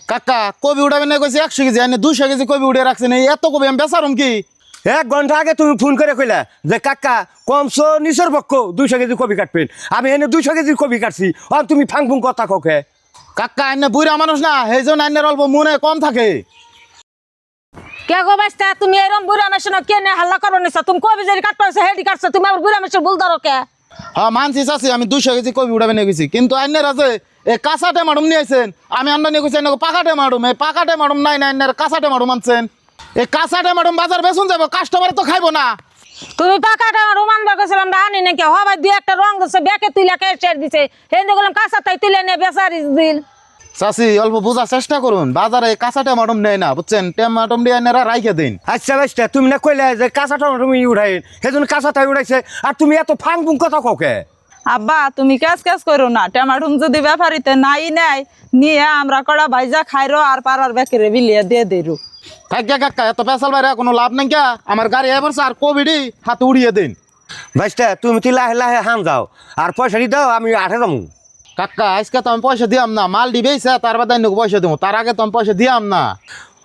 কাকা কবি উঠাবেন না কইছে 100 কেজি এনে 200 কেজি কবি উঠে রাখছেন এই এত কবি আমি বেচারুম কি? 1 ঘন্টা আগে তুমি ফোন করে কইলা যে কাকা কমসো নিচের পক্ষ 200 কেজি কবি কাটবেন। আমি এনে 200 কেজি কবি কাটছি, আর তুমি ফাং ফুং কথা কোকে। কাকা এনে বুড়া মানুষ না সেই জন্য এনের অল্প মনে কম থাকে। কে গো বাস্তা তুমি এরম বুড়া মেশিন কে নে হাল্লা করো নিছ তুমি কবি জেরি কাটছো হেডি কাটছো তুমি আমার বুড়া মেশিন ভুল ধরো কে? হ্যাঁ মানছি চাচি আমি 200 কেজি কবি উঠাবেন গেছি কিন্তু আইনের আছে এই কাঁচাটে মাডুম নিয়ে আইছেন আমি আন্ডা নিয়ে গেছি পাকাটে মাডুম এই পাকাটে মাডুম নাই না আইনের কাঁচাটে মাডুম আনছেন এই কাঁচাটে মাডুম বাজার বেচুন যাবো কাস্টমার তো খাইবো না। তুমি পাকাটা রোমান বাগেছিলাম আনি নাকি হবাই দুই একটা রং দিছে ব্যাকে তুইলা কে ছেড় দিছে হেন্দে গেলাম কাঁচা তাই তুলে নে বেচারি দিল। চাচি অল্প বোঝার চেষ্টা করুন বাজারে কাঁচা টমাটম নেই না বুঝছেন টমাটম দিয়ে আইনারা রাইখে দিন। আচ্ছা বেশটা তুমি না কইলা যে কাঁচা টমেটো উঠাই সেজন্য কাঁচা তাই উঠাইছে, আর তুমি এত ফাং ফুং কথা কোকে। আব্বা তুমি ক্যাশ ক্যাশ করো না, টমাটম যদি ব্যাপারিতে নাই নেয় নিয়ে আমরা কড়া ভাইজা খাইরো আর পাড়ার বেকেরে বিলিয়ে দিয়ে দেরু। কাকা কাকা এত পেশাল বাইরে কোনো লাভ নাই কে আমার গাড়ি এবার আর কোভিডই হাতে উড়িয়ে দিন। বেশটা তুমি তো লাহে লাহে হান যাও আর পয়সাটি দাও, আমি আঠে যাবো। কাকা আজকে তো আমি পয়সা দিয়াম না মাল দিবেইছে তার বাদে পয়সা দেবো তার আগে তো আমি পয়সা দিয়াম না।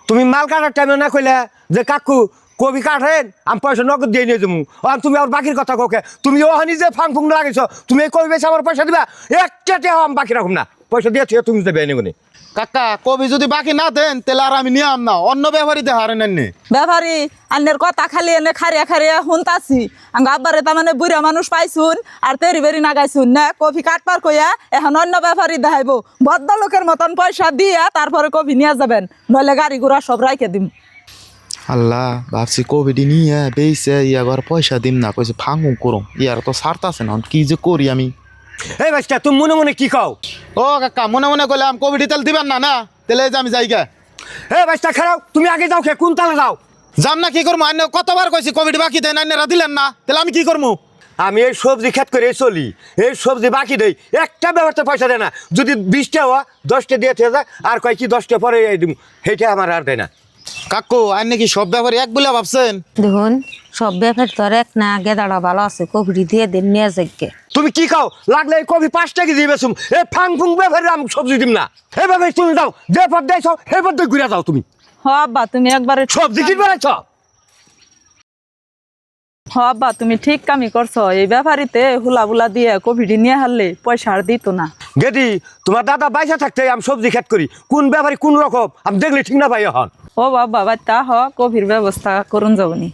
তুমি মাল কাটার টাইমে না কইলা যে কাকু কবি কাটেন আমি পয়সা নগদ দিয়ে নিয়ে যাবো, আর তুমি আর বাকির কথা কোকে। তুমি ওখানে যে ফাং ফুং লাগাইছ তুমি এই কবি বেশি আমার পয়সা দিবা একটা আমি বাকি রাখুন না, পয়সা দিয়ে তুমি দেবে এনে। কাকা কবি যদি বাকি না দেন তাহলে আর আমি নিয়াম না অন্য ব্যাপারী দেখার নেননি। ব্যাপারি আন্নের কথা খালি এনে খারিয়া খারিয়া শুনতাছি আঙ্গ আব্বারে তার মানে বুড়া মানুষ পাইছুন আর তেরি বেরি নাগাইছুন না কফি কাটপার কইয়া এখন অন্য ব্যাপারী দেখাইব ভদ্রলোকের মতন পয়সা দিয়া তারপরে কফি নিয়ে যাবেন, নইলে গাড়ি ঘোড়া সব রাইখে দিম। আল্লাহ ভাবছি কোভিডি নিয়ে বেইছে ইয়াবার পয়সা দিম না কইছে ফাঙ্গুম করুম ইয়ার তো সারতাছে না কি যে করি আমি। এই বাচ্চা তুমি মনে মনে কি খাও? ও কাকা মনে মনে কইলাম কোভিডি তেল দিবেন না না তাহলে এই যে আমি যাইগা। এই বাচ্চা খারাপ তুমি আগে যাও খে কোন তালে যাও। যাম না কি করবো আইনে কতবার কইছি কোভিড বাকি দেন আইনেরা দিলেন না তাহলে আমি কি করবো? আমি এই সবজি খেত করে চলি, এই সবজি বাকি দেই একটা ব্যবস্থা পয়সা দেয় না, যদি 20টা হওয়া 10টা দিয়ে থেকে যায় আর কয় কি 10টা পরে দিব সেইটা আমার আর দেয় না। কাকু আইনে কি সব ব্যাপারে এক বলে ভাবছেন? দেখুন সব ব্যাপার তো আর এক না গেদাড়া ভালো আছে কবি দিয়ে দেন নিয়ে যাইকে। তুমি কি খাও লাগলে এই কফি 5 টাকা দিয়ে বেসুম, এই ফাং ফুং ব্যাপারে আমি সবজি দিম না। এইভাবে তুমি যাও যে পথ দেয় সেই পথ ঘুরে যাও তুমি। হ আব্বা তুমি একবারে সবজি কিনবে না হ আব্বা তুমি ঠিক কামই করছো, এই ব্যাপারিতে হুলা বুলা দিয়ে কফিটি নিয়ে হারলে পয়সা আর দিত না। গেদি তোমার দাদা বাইসা থাকতে আমি সবজি খেত করি, কোন ব্যাপারে কোন রকম আমি দেখলে ঠিক না পাই এখন। ও বাবা বাচ্চা হ কফির ব্যবস্থা করুন যাবনি।